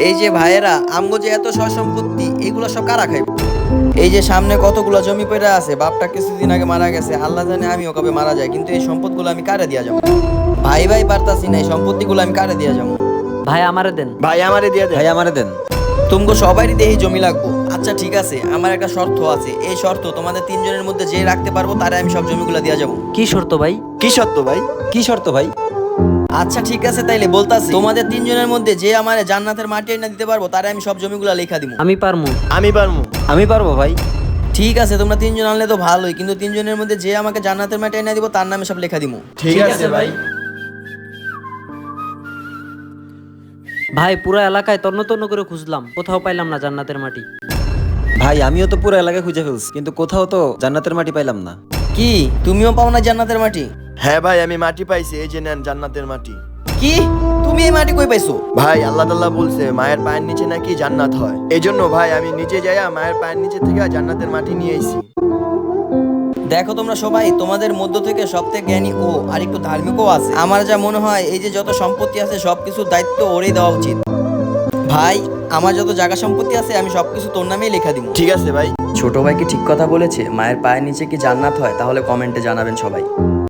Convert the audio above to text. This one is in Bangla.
এই যে ভাইয়েরা, আমগো যে এত সয় সম্পত্তি এগুলো সব কারা খাইব? এই যে সামনে কতগুলো জমি পড়ে আছে, বাপটা কিছুদিন আগে মারা গেছে, আল্লাহ জানে আমিও কবে মারা যায়, কিন্তু এই সম্পদগুলো আমি কারে দিয়া যাবো? ভাই ভাই পারতাছি না, এই সম্পত্তিগুলো আমি কারে দিয়া যাবো? ভাই আমারে দেন। ভাই আমারে দিয়ে দে। ভাই আমারে দেন। তুমগো সবারই দেহি জমি লাগবো। আচ্ছা ঠিক আছে, আমার একটা শর্ত আছে। এই শর্ত তোমাদের তিনজনের মধ্যে যে রাখতে পারবো তারে আমি সব জমিগুলো দিয়া যাবো। কি শর্ত ভাই? কি সত্য ভাই? কি শর্ত ভাই? আচ্ছা ঠিক আছে, তাইলে বলতাছি, তোমাদের তিনজনের মধ্যে যে আমারে জান্নাতের মাটি এনে দিতে পারবো তারে আমি সব জমিগুলো লেখা দিব। আমি পারমু। আমি পারমু। আমি পারবো ভাই। ঠিক আছে, তোমরা তিনজন আনলে তো ভালোই, কিন্তু তিনজনের মধ্যে যে আমাকে জান্নাতের মাটি এনে দিব তার নামে সব লেখা দিব। ঠিক আছে ভাই। ভাই পুরো এলাকায় তন্ন তন্ন করে খুঁজলাম, কোথাও পাইলাম না জান্নাতের মাটি। ভাই আমিও তো পুরো এলাকায় খুঁজে ফেলছি, কিন্তু কোথাও তো জান্নাতের মাটি পাইলাম না। কি তুমিও পাও না জান্নাতের মাটি? হ্যাঁ ভাই, আমি মাটি পাইছি, এই যে নেন জান্নাতের মাটি। কি তুমি এই মাটি কই পাইছো? ভাই আল্লাহ তাআলা বলছে মায়ের পায়ের নিচে নাকি জান্নাত হয়, এই জন্য ভাই আমি নিচে যাইয়া মায়ের পায়ের নিচে থেকে জান্নাতের মাটি নিয়ে আইছি। দেখো তোমরা সবাই, তোমাদের মধ্য থেকে সবথেকে জ্ঞানী ও আর একটু ধার্মিকও আছে। আমার যা মনে হয় এই যে যত সম্পত্তি আছে সবকিছুর দায়িত্ব ওরেই দেওয়া উচিত। ভাই, আমার যত জায়গা সম্পত্তি আছে আমি সবকিছু তোর নামেই লেখা দিব। ঠিক আছে ভাই। ছোট ভাই কি ঠিক কথা বলেছে? মায়ের পায়ের নিচে কি জান্নাত হয়? তাহলে কমেন্টে জানাবেন সবাই।